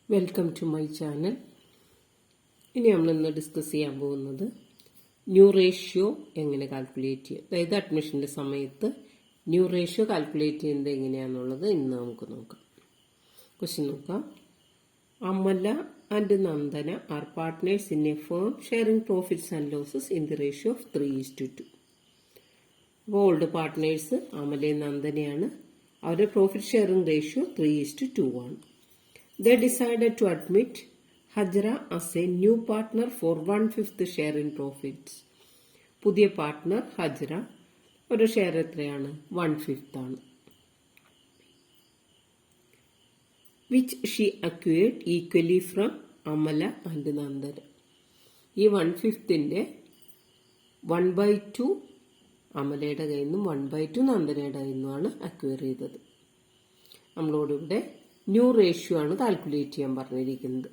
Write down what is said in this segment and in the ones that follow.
Welcome to my channel. ഇനി നമ്മളിന്ന് discuss ചെയ്യാൻ പോകുന്നത് ന്യൂ റേഷ്യോ എങ്ങനെ കാൽക്കുലേറ്റ് ചെയ്യുക. അതായത് അഡ്മിഷൻ്റെ സമയത്ത് ന്യൂ റേഷ്യോ കാൽക്കുലേറ്റ് ചെയ്യുന്നത് എങ്ങനെയാണെന്നുള്ളത് ഇന്ന് നമുക്ക് നോക്കാം. ക്വസ്റ്റ്യൻ നോക്കാം. Amala and Nandana are partners in a firm sharing profits and losses in the ratio of 3:2. അപ്പോൾ ഓൾഡ് പാർട്ട്നേഴ്സ് അമലയും നന്ദനയാണ്. അവരുടെ പ്രോഫിറ്റ് ഷെയറിംഗ് റേഷ്യോ 3:2 ആണ്. They decided to admit Hajra as a new partner for 1/5 share in profits. പുതിയ partner Hajra, ഒരു share എത്രയാണ്? 1/5 ആണ്. Which she acquired equally from Amala and Nandana. ഈ 1/5 1/2 അമലയുടെ കയ്യിൽ നിന്നും 1/2 നന്ദനയുടെ കയ്യിൽ നിന്നുമാണ് അക്വയർ ചെയ്തത്. നമ്മളോട് ഇവിടെ ന്യൂ റേഷ്യോ ആണ് കാൽക്കുലേറ്റ് ചെയ്യാൻ പറഞ്ഞിരിക്കുന്നത്.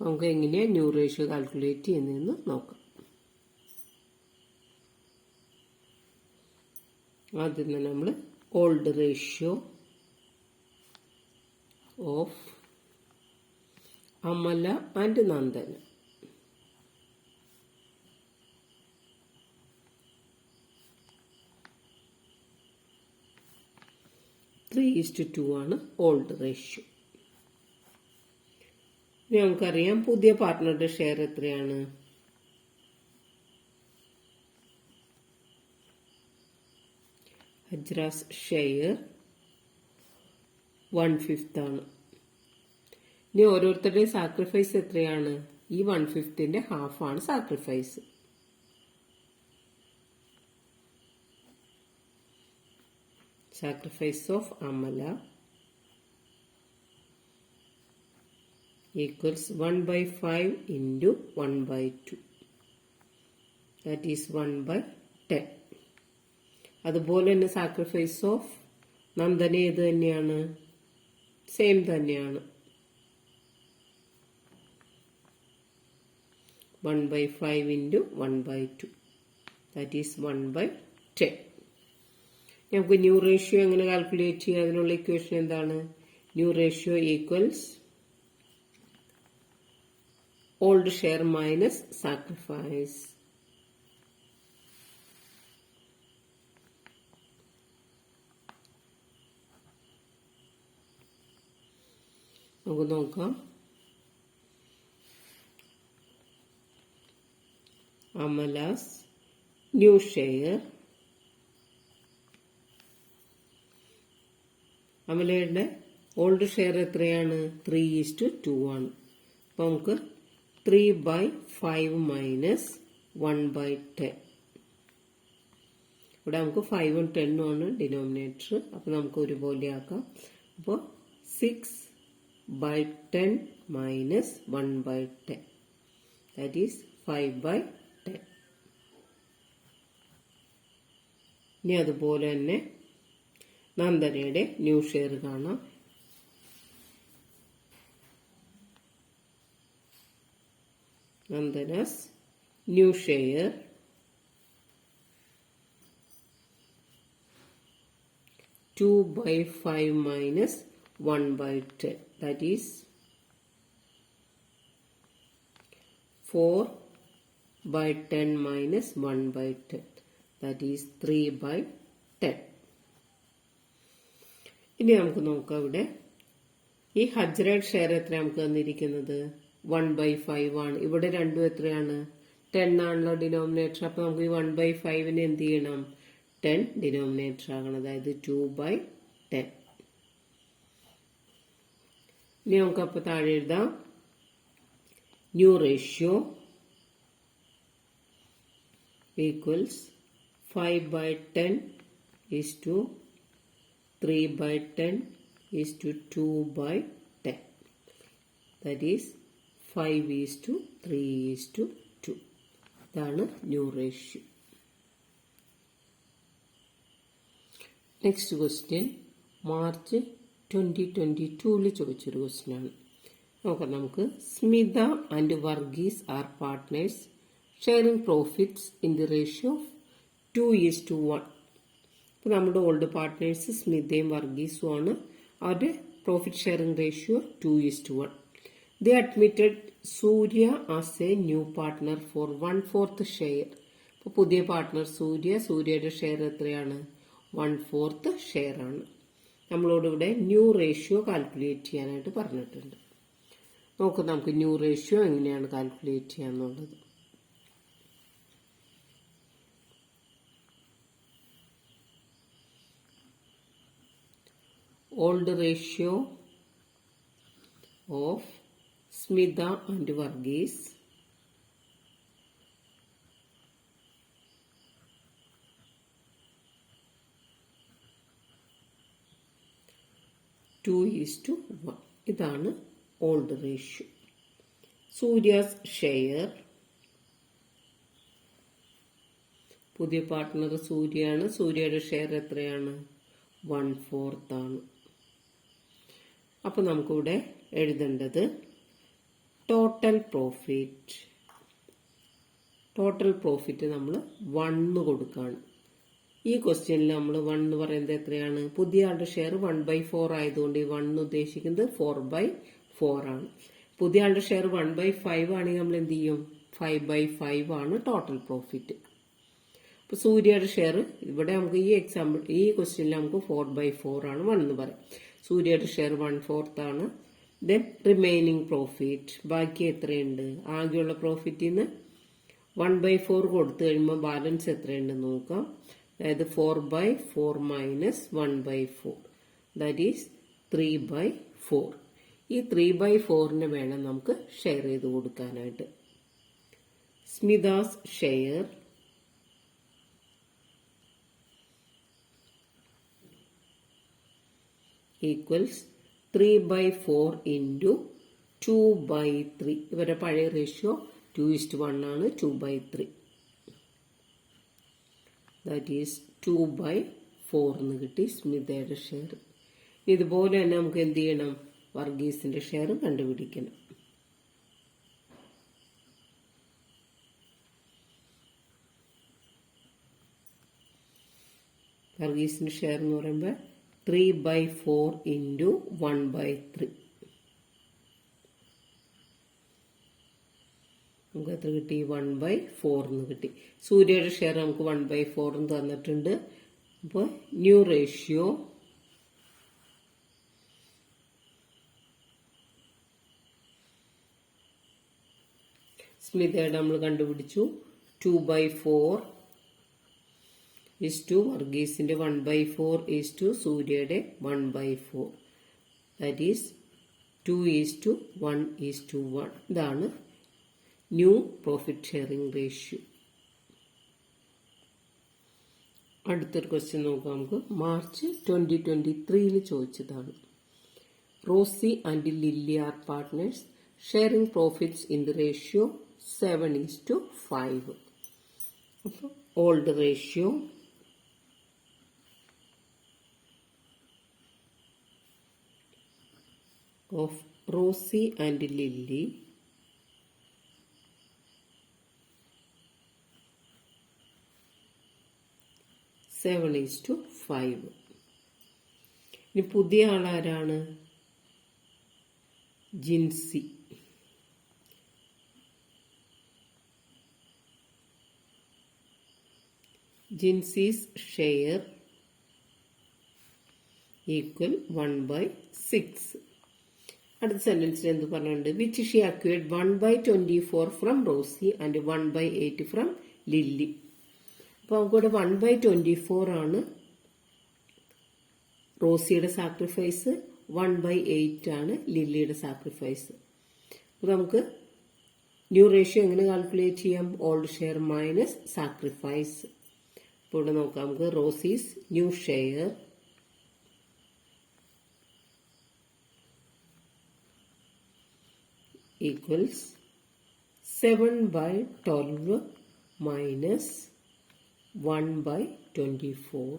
നമുക്ക് എങ്ങനെയാണ് ന്യൂ റേഷ്യോ കാൽക്കുലേറ്റ് ചെയ്യുന്നതെന്ന് നോക്കാം. ആദ്യം തന്നെ നമ്മൾ old ratio of Amala and Nandana. (3:2) ആണ് ഓൾഡ് റേഷ്യോ. ഇനി നമുക്കറിയാം പുതിയ പാർട്ട്ണറുടെ ഷെയർ എത്രയാണ്? ഹജ്രാസ് ഷെയർ 1/5 ആണ്. ഇനി ഓരോരുത്തരുടെയും സാക്രിഫൈസ് എത്രയാണ്? ഈ 1/5 ഹാഫ് ആണ് sacrifice. Sacrifice of Amala equals 1/5 into 1/2. That is 1/10. അതുപോലെ തന്നെ സാക്രിഫൈസ് ഓഫ് നന്ദന ഏത് തന്നെയാണ്? സെയിം തന്നെയാണ്. 1/5 into 1/2. That is 1/10. നമുക്ക് ന്യൂ റേഷ്യോ എങ്ങനെ കാൽക്കുലേറ്റ് ചെയ്യുക? അതിനുള്ള ഇക്വേഷൻ എന്താണ്? New ratio equals old share minus sacrifice. നമുക്ക് നോക്കാം. അമലാസ് ന്യൂ ഷെയർ, അമലയുടെ ഓൾഡ് ഷെയർ എത്രയാണ്? 3:2 ആണ്. അപ്പൊ നമുക്ക് 3/5 മൈനസ് 1/10. ഇവിടെ നമുക്ക് 5ഉം 10ഉം ആണ് ഡിനോമിനേറ്റർ. അപ്പൊ നമുക്ക് ഒരുപോലെ ആക്കാം. അപ്പോൾ 6/10 മൈനസ് 1/10. That is 5/10. ഇനി അതുപോലെ തന്നെ നന്ദനയുടെ ന്യൂ ഷെയർ കാണാം. Nandana's new share 2/5 minus 1/10. That is 4/10 minus 1/10. That is 3/10. ഇനി നമുക്ക് നോക്കാം. ഇവിടെ ഈ ഹജ്രയുടെ ഷെയർ എത്ര നമുക്ക് തന്നിരിക്കുന്നത്? 1/5 ആണ്. ഇവിടെ രണ്ടും എത്രയാണ്? 10 ആണല്ലോ ഡിനോമിനേറ്റർ. അപ്പൊ നമുക്ക് ഈ 1/5 എന്ത് ചെയ്യണം? 10 ഡിനോമിനേറ്റർ ആകണം. അതായത് 2/10. ഇനി നമുക്ക് അപ്പൊ താഴെ എഴുതാം. New ratio equals 5/10 is to 3/10 is to 2/10. That is 5:3:2. ഇതാണ് new ratio. Next question March 2022 ചോദിച്ചൊരു ക്വസ്റ്റ്യൻ ആണ്. നോക്കാം നമുക്ക്. Smitha and Varghese are partners sharing profits in the ratio of 2:1. നമ്മുടെ ഓൾഡ് പാർട്ട്നേഴ്സ് സ്മിതയും വർഗീസും ആണ്. അവരുടെ profit sharing ratio 2:1. They admitted Surya as a new partner for 1/4 share. അപ്പോൾ പുതിയ പാർട്ട്ണർ സൂര്യയുടെ ഷെയർ എത്രയാണ്? 1/4 ഷെയർ ആണ്. നമ്മളോട് ഇവിടെ ന്യൂ റേഷ്യോ കാൽക്കുലേറ്റ് ചെയ്യാനായിട്ട് പറഞ്ഞിട്ടുണ്ട്. നോക്കാം നമുക്ക് ന്യൂ റേഷ്യോ എങ്ങനെയാണ് കാൽക്കുലേറ്റ് ചെയ്യാന്നുള്ളത്. Old ratio of Smita and Varghese two is to 1. ഇതാണ് ഓൾഡ് റേഷ്യോ. സൂര്യാസ് ഷെയർ, പുതിയ പാർട്ട്ണർ സൂര്യയാണ്. സൂര്യയുടെ ഷെയർ എത്രയാണ്? 1/4 ആണ്. അപ്പൊ നമുക്കിവിടെ എഴുതേണ്ടത് ടോട്ടൽ പ്രോഫിറ്റ് നമ്മൾ 1 കൊടുക്കുകയാണ്. ഈ ക്വസ്റ്റ്യനിൽ നമ്മൾ 1 എന്ന് പറയുന്നത് എത്രയാണ്? പുതിയ ആളുടെ ഷെയർ 1/4 ആയതുകൊണ്ട് ഈ 1 ഉദ്ദേശിക്കുന്നത് 4/4 ആണ്. പുതിയ ആളുടെ ഷെയർ 1/5 ആണെങ്കിൽ നമ്മൾ എന്ത് ചെയ്യും? 5/5 ആണ് ടോട്ടൽ പ്രോഫിറ്റ്. അപ്പൊ സൂര്യയുടെ ഷെയർ ഇവിടെ നമുക്ക് ഈ ക്വസ്റ്റ്യനിൽ നമുക്ക് 4/4 ആണ് 1 എന്ന് പറയാം. സൂര്യയുടെ ഷെയർ 1/4 ആണ്. ദെൻ റിമൈനിങ് പ്രോഫിറ്റ് ബാക്കി എത്രയുണ്ട്? ആകെയുള്ള പ്രോഫിറ്റിൽ നിന്ന് 1/4 കൊടുത്തു കഴിയുമ്പോൾ ബാലൻസ് എത്രയുണ്ടെന്ന് നോക്കാം. അതായത് 4/4 മൈനസ് 1/4 ദാറ്റ് ഈസ് 3/4. ഈ 3/4 വേണം നമുക്ക് ഷെയർ ചെയ്ത് കൊടുക്കാനായിട്ട്. സ്മിതാസ് ഷെയർ ഈക്വൽസ് 3/4 ഇൻറ്റു 2/3. ഇവരുടെ പഴയ റേഷ്യോ 2:1 ആണ്. 2/3 ദാറ്റ് ഈസ് 2/4 എന്ന് കിട്ടി സ്മിതയുടെ ഷെയർ. ഇതുപോലെ തന്നെ നമുക്ക് എന്ത് ചെയ്യണം? വർഗീസിന്റെ ഷെയർ കണ്ടുപിടിക്കണം. വർഗീസിന്റെ ഷെയർ എന്ന് പറയുമ്പോൾ 3/4 ഇൻറ്റു 1/3. നമുക്ക് എത്ര കിട്ടി? 1/4 എന്ന് കിട്ടി. സൂര്യയുടെ ഷെയർ നമുക്ക് 1/4 എന്ന് തന്നിട്ടുണ്ട്. അപ്പോൾ ന്യൂ റേഷ്യോ സ്മിതയുടെ നമ്മൾ കണ്ടുപിടിച്ചു. 2/4 is to വർഗീസിന്റെ 1/4 is to സൂര്യയുടെ 1/4. that is 2:1 is to 1. ഇതാണ് ന്യൂ പ്രോഫിറ്റ് ഷെയറിംഗ് റേഷ്യോ. അടുത്തൊരു ക്വസ്റ്റ്യൻ നോക്കാം നമുക്ക്. മാർച്ച് 2023 ചോദിച്ചതാണ്. Rosie and Lily are partners sharing profits in the ratio 7:5. അപ്പോൾ old ratio of Rosie and Lily seven is to 5. ഇനി പുതിയ ആളാരാണ്? ജിൻസി. Jincy's share equal 1/6. അടുത്ത സെന്റൻസിൽ എന്ത് പറഞ്ഞിട്ടുണ്ട്? Which she acquired 1/24 from Rosy and 1/8 from Lily. അപ്പൊ നമുക്കിവിടെ 1/24 ആണ് റോസിയുടെ സാക്രിഫൈസ്, 1/8 ആണ് ലില്ലിയുടെ സാക്രിഫൈസ്. അപ്പൊ നമുക്ക് ന്യൂ റേഷ്യോ എങ്ങനെ കാൽക്കുലേറ്റ് ചെയ്യാം? Old share minus sacrifice. അപ്പോൾ ഇവിടെ നോക്കാം നമുക്ക്. റോസീസ് ന്യൂ ഷെയർ equals 7/12 minus 1/24.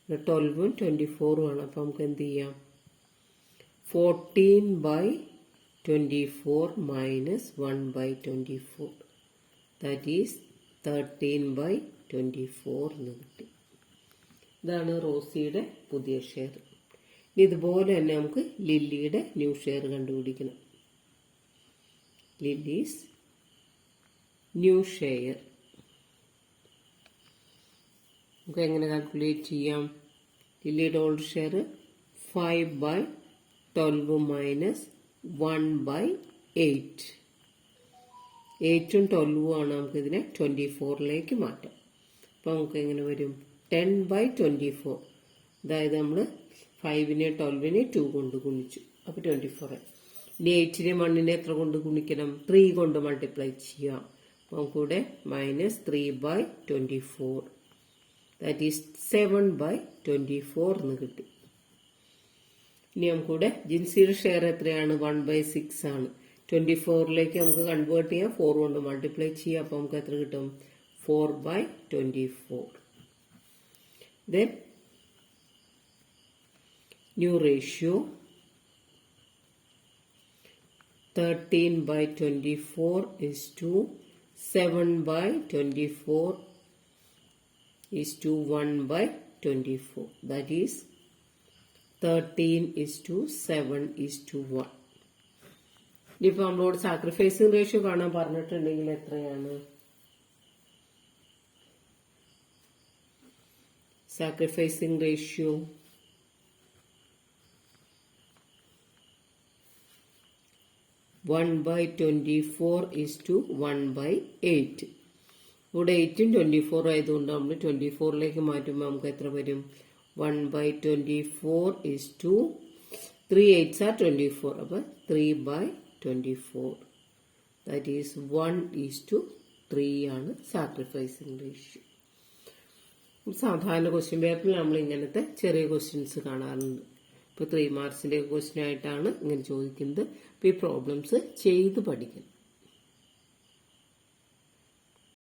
12 24 ആണ്. അപ്പം നമുക്ക് എന്ത് ചെയ്യാം? 14/24 minus 1/24 that is 13/24 എന്ന് കിട്ടി. ഇതാണ് റോസിയുടെ പുതിയ ഷെയർ. ഇതുപോലെ തന്നെ നമുക്ക് ലില്ലിയുടെ ന്യൂ ഷെയർ കണ്ടുപിടിക്കണം. ലില്ലീസ് ന്യൂ ഷെയർ നമുക്ക് എങ്ങനെ കാൽക്കുലേറ്റ് ചെയ്യാം? ലില്ലിയുടെ ഓൾഡ് ഷെയർ 5/12 മൈനസ് 1/8. 8ഉം 12ഉം ആണ്. നമുക്കിതിനെ 24ലേക്ക് മാറ്റാം. അപ്പോൾ നമുക്ക് എങ്ങനെ വരും? 10/24. അതായത് നമ്മൾ 5നെ 12നെ 2 കൊണ്ട് ഗുണിച്ചു. അപ്പോൾ 24. ഇനി 8നെ 1നെ എത്ര കൊണ്ട് ഗുണിക്കണം? 3 കൊണ്ട് മൾട്ടിപ്ലൈ ചെയ്യാം. അപ്പോൾ നമുക്കിവിടെ -3/24. ദാറ്റ് ഈസ് 7/24 എന്ന് കിട്ടി. ഇനി നമുക്കിവിടെ ജിൻസിയുടെ ഷെയർ എത്രയാണ്? 1/6 ആണ്. 24ലേക്ക് നമുക്ക് കൺവേർട്ട് ചെയ്യാം. 4 കൊണ്ട് മൾട്ടിപ്ലൈ ചെയ്യാം. അപ്പോൾ നമുക്ക് എത്ര കിട്ടും? 4/24. Then new ratio 13/24 is to 7/24 is to 1/24. That is 13 is to 7 is to 1. ഇനിയിപ്പോൾ നമ്മളോട് സാക്രിഫൈസിങ് റേഷ്യോ കാണാൻ പറഞ്ഞിട്ടുണ്ടെങ്കിൽ എത്രയാണ്? Sacrificing ratio (1/24 is to 1/8). ഇവിടെ 8ഉം 24 ആയതുകൊണ്ട് നമ്മൾ 24ലേക്ക് മാറ്റുമ്പോൾ നമുക്ക് എത്ര വരും? 1/24 is to 3 8s are 24. അപ്പോൾ 3/24. ദാറ്റ് ഈസ് 1:3 ആണ് സാക്രിഫൈസിങ് റേഷ്യോ. സാധാരണ ക്വസ്റ്റ്യൻ പേപ്പറിൽ നമ്മൾ ഇങ്ങനത്തെ ചെറിയ ക്വസ്റ്റ്യൻസ് കാണാറുണ്ട്. ഇപ്പോൾ 3 മാർക്സിന്റെ ക്വസ്റ്റ്യൻ ആയിട്ടാണ് ഇങ്ങനെ ചോദിക്കുന്നത്. അപ്പോൾ ഈ പ്രോബ്ലംസ് ചെയ്ത് പഠിക്കണം.